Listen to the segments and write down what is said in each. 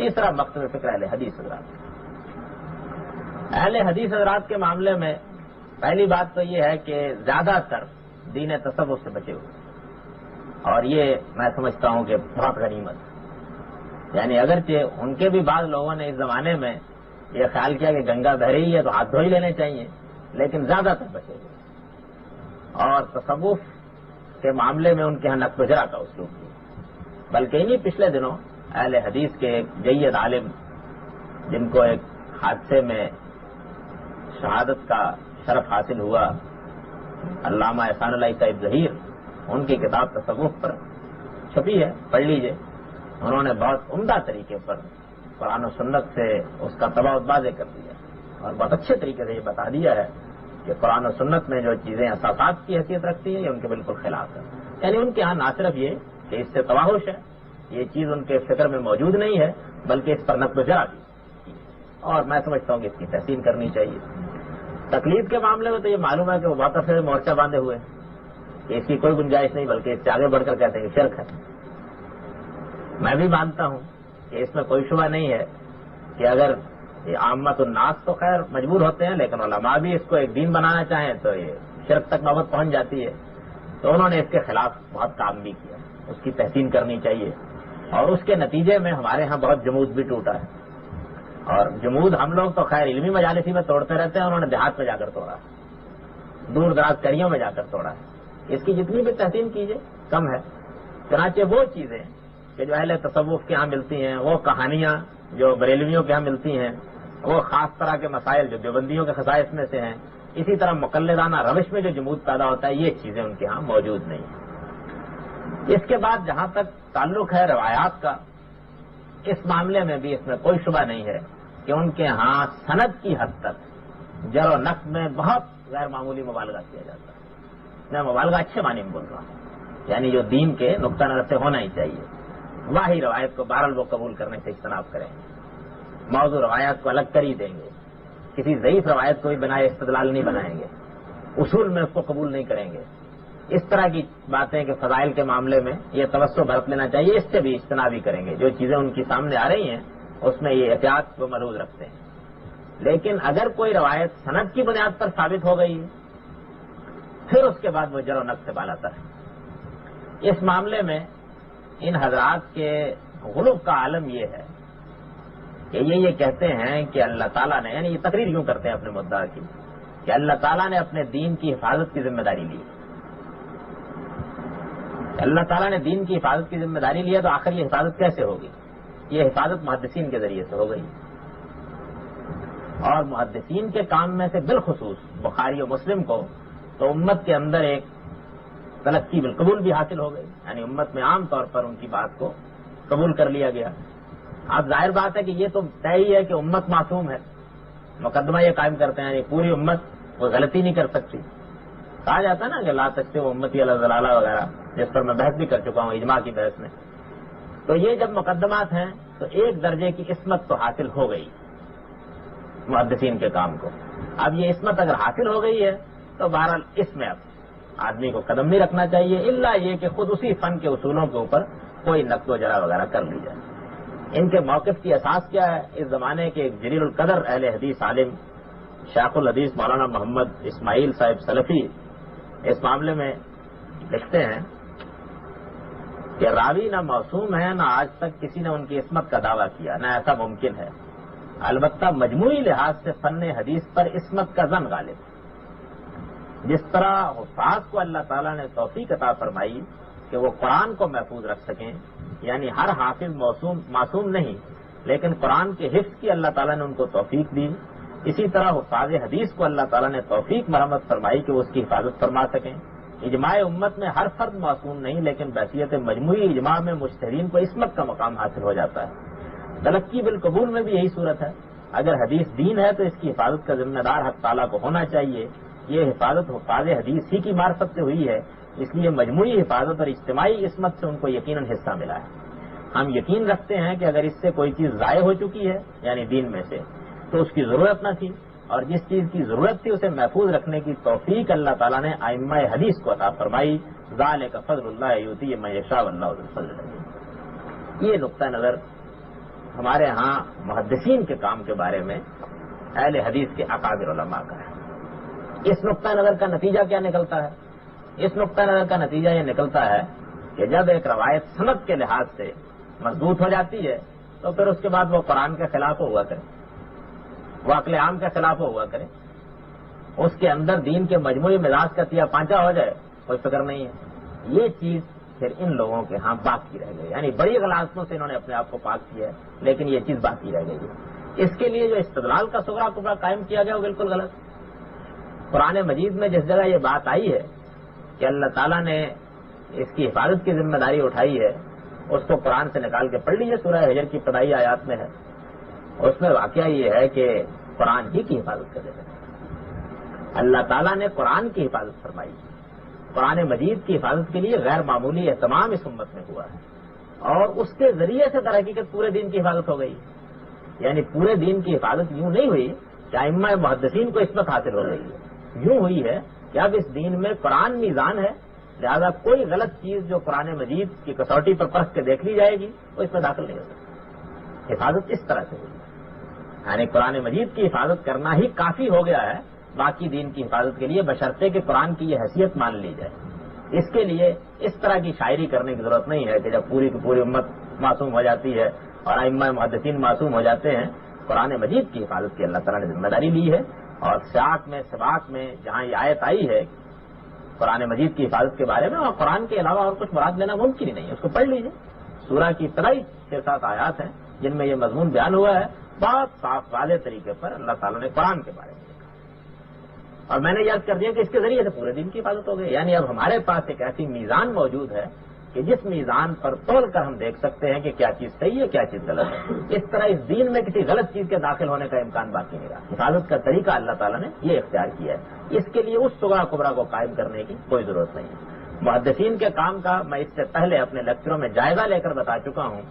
تیسرا مقصد فکر اہل حدیث حضرات، اہل حدیث حضرات کے معاملے میں پہلی بات تو یہ ہے کہ زیادہ تر دین تصوف سے بچے ہوئے، اور یہ میں سمجھتا ہوں کہ بہت غنیمت، یعنی اگرچہ ان کے بھی بعض لوگوں نے اس زمانے میں یہ خیال کیا کہ گنگا بہ رہی ہے تو ہاتھ دھو ہی لینے چاہیے، لیکن زیادہ تر بچے ہوئے، اور تصوف کے معاملے میں ان کے یہاں نقد و جرا کا اسلوب کیا، بلکہ انہی پچھلے دنوں اہل حدیث کے ایک جید عالم جن کو ایک حادثے میں شہادت کا شرف حاصل ہوا، علامہ احسان اللہ صاحب ظہیر، ان کی کتاب تصوف پر چھپی ہے، پڑھ لیجئے۔ انہوں نے بہت عمدہ طریقے پر قرآن و سنت سے اس کا تباعد واضح کر دیا اور بہت اچھے طریقے سے یہ بتا دیا ہے کہ قرآن و سنت میں جو چیزیں اساسات کی حیثیت رکھتی ہیں یہ ان کے بالکل خلاف ہے، یعنی ان کے ہاں نہ صرف یہ کہ اس سے تواحش ہے، یہ چیز ان کے فکر میں موجود نہیں ہے، بلکہ اس پر نقد و جرا بھی، اور میں سمجھتا ہوں کہ اس کی تحسین کرنی چاہیے۔ تقلید کے معاملے میں تو یہ معلوم ہے کہ وہ بہت عرصے سے مورچہ باندھے ہوئے ہیں کہ اس کی کوئی گنجائش نہیں، بلکہ اس سے آگے بڑھ کر کہتے ہیں کہ شرک ہے۔ میں بھی مانتا ہوں کہ اس میں کوئی شبہ نہیں ہے کہ اگر عامت الناس تو خیر مجبور ہوتے ہیں، لیکن علماء بھی اس کو ایک دین بنانا چاہیں تو یہ شرک تک نوبت پہنچ جاتی ہے، تو انہوں نے اس کے خلاف بہت کام بھی کیا، اس کی تحسین کرنی چاہیے، اور اس کے نتیجے میں ہمارے ہاں بہت جمود بھی ٹوٹا ہے، اور جمود ہم لوگ تو خیر علمی مجالسی میں توڑتے رہتے ہیں، انہوں نے دیہات میں جا کر توڑا، دور دراز کریوں میں جا کر توڑا ہے، اس کی جتنی بھی تحسین کیجیے کم ہے۔ چنانچہ وہ چیزیں کہ جو اہل تصوف کے ہاں ملتی ہیں، وہ کہانیاں جو بریلویوں کے ہاں ملتی ہیں، وہ خاص طرح کے مسائل جو دیوبندیوں کے خصائص میں سے ہیں، اسی طرح مقلدانہ روش میں جو جمود پیدا ہوتا ہے، یہ چیزیں ان کے ہاں موجود نہیں ہیں۔ اس کے بعد جہاں تک تعلق ہے روایات کا، اس معاملے میں بھی اس میں کوئی شبہ نہیں ہے کہ ان کے ہاں سند کی حد تک جر و نقص میں بہت غیر معمولی مبالغہ کیا جاتا ہے۔ میں مبالغہ اچھے معنی میں بول رہا ہوں، یعنی جو دین کے نقطہ نظر سے ہونا ہی چاہیے، واہی روایت کو بہرحال وہ قبول کرنے سے اجتناب کریں گے، موضوع روایات کو الگ کر ہی دیں گے، کسی ضعیف روایت کو بھی بنائے استدلال نہیں بنائیں گے، اصول میں اس کو قبول نہیں کریں گے۔ اس طرح کی باتیں کہ فضائل کے معاملے میں یہ توسع برت لینا چاہیے، اس سے بھی اجتناب ہی کریں گے۔ جو چیزیں ان کی سامنے آ رہی ہیں اس میں یہ احتیاط کو ملحوظ رکھتے ہیں، لیکن اگر کوئی روایت سند کی بنیاد پر ثابت ہو گئی پھر اس کے بعد وہ جر و نقص سے بالاتر ہے۔ اس معاملے میں ان حضرات کے غلو کا عالم یہ ہے کہ یہ کہتے ہیں کہ اللہ تعالیٰ نے، یعنی یہ تقریر یوں کرتے ہیں اپنے مدعا کی کہ اللہ تعالیٰ نے اپنے دین کی حفاظت کی ذمہ داری لی، اللہ تعالیٰ نے دین کی حفاظت کی ذمہ داری لی ہے، تو آخر یہ حفاظت کیسے ہوگی؟ یہ حفاظت محدثین کے ذریعے سے ہو گئی، اور محدثین کے کام میں سے بالخصوص بخاری و مسلم کو تو امت کے اندر ایک تلقی بالقبول بھی حاصل ہو گئی، یعنی امت میں عام طور پر ان کی بات کو قبول کر لیا گیا۔ اب ظاہر بات ہے کہ یہ تو طے ہی ہے کہ امت معصوم ہے، مقدمہ یہ قائم کرتے ہیں، یعنی پوری امت وہ غلطی نہیں کر سکتی۔ کہا جاتا ہے نا کہ لا تستوی امتی علی الضلالہ وغیرہ، جس پر میں بحث بھی کر چکا ہوں اجماع کی بحث میں۔ تو یہ جب مقدمات ہیں تو ایک درجے کی عصمت تو حاصل ہو گئی محدثین کے کام کو۔ اب یہ عصمت اگر حاصل ہو گئی ہے تو بہرحال اس میں اب آدمی کو قدم نہیں رکھنا چاہیے، الا یہ کہ خود اسی فن کے اصولوں کے اوپر کوئی نقد و جرا وغیرہ کر لی جائے۔ ان کے موقف کی اساس کیا ہے؟ اس زمانے کے ایک جلیل القدر اہل حدیث عالم شیخ الحدیث مولانا محمد اسماعیل صاحب سلفی اس معاملے میں لکھتے ہیں کہ راوی نہ معصوم ہے، نہ آج تک کسی نے ان کی عصمت کا دعویٰ کیا، نہ ایسا ممکن ہے، البتہ مجموعی لحاظ سے فن حدیث پر عصمت کا ظن غالب ہے۔ جس طرح حفاظ کو اللہ تعالیٰ نے توفیق عطا فرمائی کہ وہ قرآن کو محفوظ رکھ سکیں، یعنی ہر حافظ معصوم نہیں، لیکن قرآن کے حفظ کی اللہ تعالیٰ نے ان کو توفیق دی، اسی طرح حفاظ حدیث کو اللہ تعالیٰ نے توفیق مرحمت فرمائی کہ وہ اس کی حفاظت فرما سکیں۔ اجماع امت میں ہر فرد معصوم نہیں، لیکن بحیثیت مجموعی اجماع میں مجتہدین کو عصمت کا مقام حاصل ہو جاتا ہے۔ تلقی بالقبول میں بھی یہی صورت ہے، اگر حدیث دین ہے تو اس کی حفاظت کا ذمہ دار حق تعالیٰ کو ہونا چاہیے۔ یہ حفاظت حفاظ حدیث ہی کی معرفت سے ہوئی ہے، اس لیے مجموعی حفاظت اور اجتماعی عصمت سے ان کو یقیناً حصہ ملا ہے۔ ہم یقین رکھتے ہیں کہ اگر اس سے کوئی چیز ضائع ہو چکی ہے یعنی دین میں سے، تو اس کی ضرورت نہ تھی، اور جس چیز کی ضرورت تھی اسے محفوظ رکھنے کی توفیق اللہ تعالیٰ نے ائمہ حدیث کو عطا فرمائی۔ ذالک فضل اللہ یؤتیہ من یشاء واللہ ذو الفضل العظیم۔ یہ نقطہ نظر ہمارے ہاں محدثین کے کام کے بارے میں اہل حدیث کے اکابر علماء کا ہے۔ اس نقطہ نظر کا نتیجہ کیا نکلتا ہے؟ اس نقطہ نظر کا نتیجہ یہ نکلتا ہے کہ جب ایک روایت سند کے لحاظ سے مضبوط ہو جاتی ہے تو پھر اس کے بعد وہ قرآن کے خلاف ہوا کرے، وہ عقل عام کے خلاف ہوا کرے، اس کے اندر دین کے مجموعی مزاج کا تیا پانچا ہو جائے، کوئی فکر نہیں ہے۔ یہ چیز پھر ان لوگوں کے ہاں باقی رہ گئی، یعنی بڑی غلاظتوں سے انہوں نے اپنے آپ کو پاک کیا ہے، لیکن یہ چیز باقی رہ گئی ہے۔ اس کے لیے جو استدلال کا صغرا کبرا قائم کیا گیا وہ بالکل غلط۔ قرآن مجید میں جس جگہ یہ بات آئی ہے کہ اللہ تعالیٰ نے اس کی حفاظت کی ذمہ داری اٹھائی ہے، اس کو قرآن سے نکال کے پڑھ لیجیے، سورہ حجر کی ابتدائی آیات میں ہے۔ اس میں واقعہ یہ ہے کہ قرآن ہی کی حفاظت کر دیتے ہیں۔ اللہ تعالیٰ نے قرآن کی حفاظت فرمائی، قرآن مجید کی حفاظت کے لیے غیر معمولی اہتمام اس امت میں ہوا ہے، اور اس کے ذریعے سے در حقیقت پورے دین کی حفاظت ہو گئی۔ یعنی پورے دین کی حفاظت یوں نہیں ہوئی کہ ائمہ محدثین کو عصمت حاصل ہو گئی ہے، یوں ہوئی ہے کہ اب اس دین میں قرآن میزان ہے، لہذا کوئی غلط چیز جو قرآن مجید کی کسوٹی پر پرکھ کے دیکھ لی جائے گی وہ اس میں داخل نہیں ہو سکتی۔ حفاظت اس طرح سے ہوئی ہے، یعنی قرآن مجید کی حفاظت کرنا ہی کافی ہو گیا ہے باقی دین کی حفاظت کے لیے، بشرطے کہ قرآن کی یہ حیثیت مان لی جائے۔ اس کے لیے اس طرح کی شاعری کرنے کی ضرورت نہیں ہے کہ جب پوری کی پوری امت معصوم ہو جاتی ہے اور ائمہ محدثین معصوم ہو جاتے ہیں۔ قرآن مجید کی حفاظت کی اللہ تعالیٰ نے ذمہ داری لی ہے، اور سیاق میں جہاں یہ آیت آئی ہے قرآن مجید کی حفاظت کے بارے میں، اور قرآن کے علاوہ اور کچھ مراد لینا ممکن ہی نہیں ہے، اس کو پڑھ لیجیے۔ سورہ کی ابتدائی 6-7 آیات ہیں جن میں یہ مضمون بیان ہوا ہے، بہت صاف واضح طریقے پر اللہ تعالیٰ نے قرآن کے بارے میں لکھا، اور میں نے یاد کر دیا کہ اس کے ذریعے سے پورے دین کی حفاظت ہو گئی۔ یعنی اب ہمارے پاس ایک ایسی میزان موجود ہے کہ جس میزان پر تول کر ہم دیکھ سکتے ہیں کہ کیا چیز صحیح ہے کیا چیز غلط ہے۔ اس طرح اس دین میں کسی غلط چیز کے داخل ہونے کا امکان باقی نہیں رہا۔ حفاظت کا طریقہ اللہ تعالیٰ نے یہ اختیار کیا ہے، اس کے لیے اس صغرا کبرا کو قائم کرنے کی کوئی ضرورت نہیں ہے۔ محدثین کے کام کا میں اس سے پہلے اپنے لیکچروں میں جائزہ لے کر بتا چکا ہوں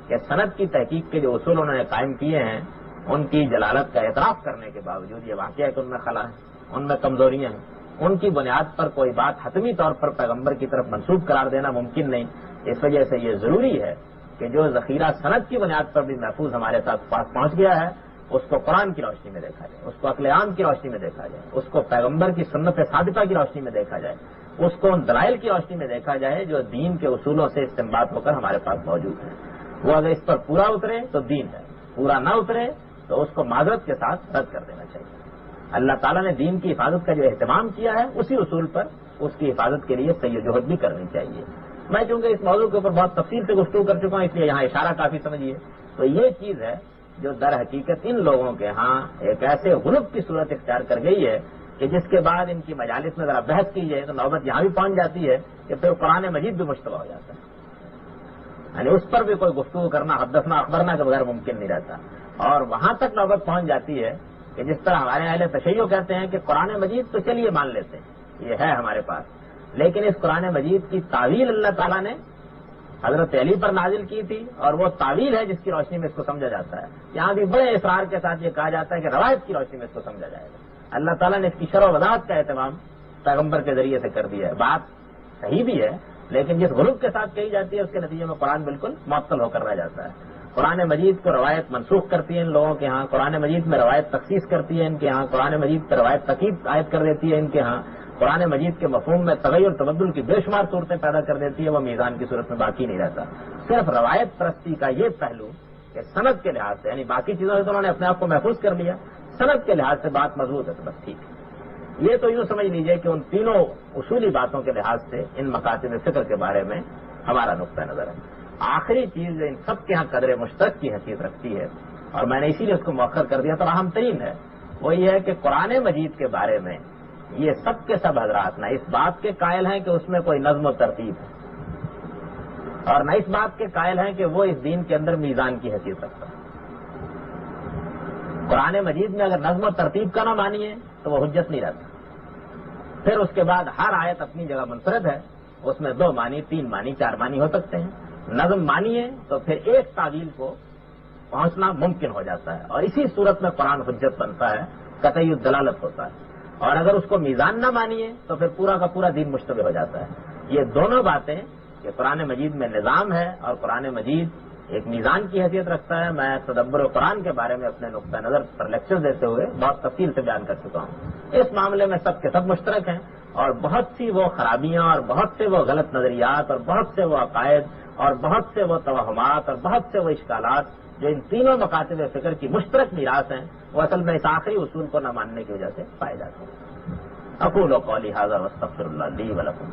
کہ سند کی تحقیق کے جو اصول انہوں نے قائم کیے ہیں ان کی جلالت کا اعتراف کرنے کے باوجود یہ واقعہ ہے کہ ان میں خلا ہے، ان میں کمزوریاں ہیں، ان کی بنیاد پر کوئی بات حتمی طور پر پیغمبر کی طرف منسوب قرار دینا ممکن نہیں۔ اس وجہ سے یہ ضروری ہے کہ جو ذخیرہ سند کی بنیاد پر بھی محفوظ ہمارے ساتھ پاس پہنچ گیا ہے اس کو قرآن کی روشنی میں دیکھا جائے، اس کو عقل عام کی روشنی میں دیکھا جائے، اس کو پیغمبر کی سنت ثابتہ کی روشنی میں دیکھا جائے، اس کو ان دلائل کی روشنی میں دیکھا جائے جو دین کے اصولوں سے استنباط ہو کر ہمارے پاس موجود ہیں۔ وہ اگر اس پر پورا اترے تو دین ہے، پورا نہ اترے تو اس کو معذرت کے ساتھ رد کر دینا چاہیے۔ اللہ تعالیٰ نے دین کی حفاظت کا جو اہتمام کیا ہے اسی اصول پر اس کی حفاظت کے لیے سعی و جہد بھی کرنی چاہیے۔ میں چونکہ اس موضوع کے اوپر بہت تفصیل سے گفتگو کر چکا ہوں اس لیے یہاں اشارہ کافی سمجھیے۔ تو یہ چیز ہے جو در حقیقت ان لوگوں کے ہاں ایک ایسے غلب کی صورت اختیار کر گئی ہے کہ جس کے بعد ان کی مجالس میں ذرا بحث کی جائے تو نوبت یہاں بھی پہنچ جاتی ہے کہ پھر قرآن مجید بھی مشتبہ ہو جاتا ہے، یعنی اس پر بھی کوئی گفتگو کرنا حدثنا اخبرنا کے بغیر ممکن نہیں رہتا، اور وہاں تک نوبت پہنچ جاتی ہے کہ جس طرح ہمارے اہل تشیع کہتے ہیں کہ قرآن مجید تو چلیے مان لیتے ہیں یہ ہے ہمارے پاس، لیکن اس قرآن مجید کی تعویل اللہ تعالیٰ نے حضرت علی پر نازل کی تھی، اور وہ تعویل ہے جس کی روشنی میں اس کو سمجھا جاتا ہے۔ یہاں بھی بڑے اصرار کے ساتھ یہ کہا جاتا ہے کہ روایت کی روشنی میں اس کو سمجھا جائے گا۔ اللہ تعالیٰ نے اس کی شرح و وضاحت کا اہتمام پیغمبر کے ذریعے سے کر دیا ہے۔ بات صحیح بھی ہے، لیکن جس غلوب کے ساتھ کہی جاتی ہے اس کے نتیجے میں قرآن بالکل معطل ہو کر رہ جاتا ہے۔ قرآن مجید کو روایت منسوخ کرتی ہے ان لوگوں کے ہاں، قرآن مجید میں روایت تخصیص کرتی ہے ان کے ہاں، قرآن مجید پر روایت تقیید عائد کر دیتی ہے ان کے ہاں، قرآن مجید کے مفہوم میں تغیر تبدل کی بے شمار صورتیں پیدا کر دیتی ہے، وہ میزان کی صورت میں باقی نہیں رہتا۔ صرف روایت پرستی کا یہ پہلو کہ سند کے لحاظ سے، یعنی باقی چیزوں سے تو انہوں نے اپنے آپ کو محفوظ کر لیا، سند کے لحاظ سے بات مضبوط ہے تو بس ٹھیک ہے۔ یہ تو یوں سمجھ لیجئے کہ ان تینوں اصولی باتوں کے لحاظ سے ان مکاتب فکر کے بارے میں ہمارا نقطہ نظر ہے۔ آخری چیز جو ان سب کے ہاں قدر مشترک کی حیثیت رکھتی ہے، اور میں نے اسی لیے اس کو مؤخر کر دیا تو اہم ترین ہے، وہ یہ ہے کہ قرآن مجید کے بارے میں یہ سب کے سب حضرات نہ اس بات کے قائل ہیں کہ اس میں کوئی نظم و ترتیب ہے، اور نہ اس بات کے قائل ہیں کہ وہ اس دین کے اندر میزان کی حیثیت رکھتا ہے۔ قرآن مجید میں اگر نظم و ترتیب کا نہ مانیے تو وہ حجت نہیں رہتا۔ پھر اس کے بعد ہر آیت اپنی جگہ منفرد ہے، اس میں 2 معنی 3 معنی 4 معنی ہو سکتے ہیں۔ نظم مانیے تو پھر ایک تعویل کو پہنچنا ممکن ہو جاتا ہے، اور اسی صورت میں قرآن حجت بنتا ہے، قطعی الدلالت ہوتا ہے۔ اور اگر اس کو میزان نہ مانیے تو پھر پورا کا پورا دین مشتبہ ہو جاتا ہے۔ یہ دونوں باتیں کہ قرآن مجید میں نظام ہے اور قرآن مجید ایک میزان کی حیثیت رکھتا ہے. میں تدبر قرآن کے بارے میں اپنے نقطہ نظر پر لیکچر دیتے ہوئے بہت تفصیل سے بیان کر چکا ہوں. اس معاملے میں سب کے سب مشترک ہیں اور بہت سی وہ خرابیاں اور بہت سے وہ غلط نظریات اور بہت سے وہ عقائد اور بہت سے وہ توہمات اور بہت سے وہ اشکالات جو ان تینوں مکاتب فکر کی مشترک میراث ہیں وہ اصل میں اس آخری اصول کو نہ ماننے کی وجہ سے پائے جاتے ہیں. اقول قولی ھذا واستغفر اللہ لی ولکم.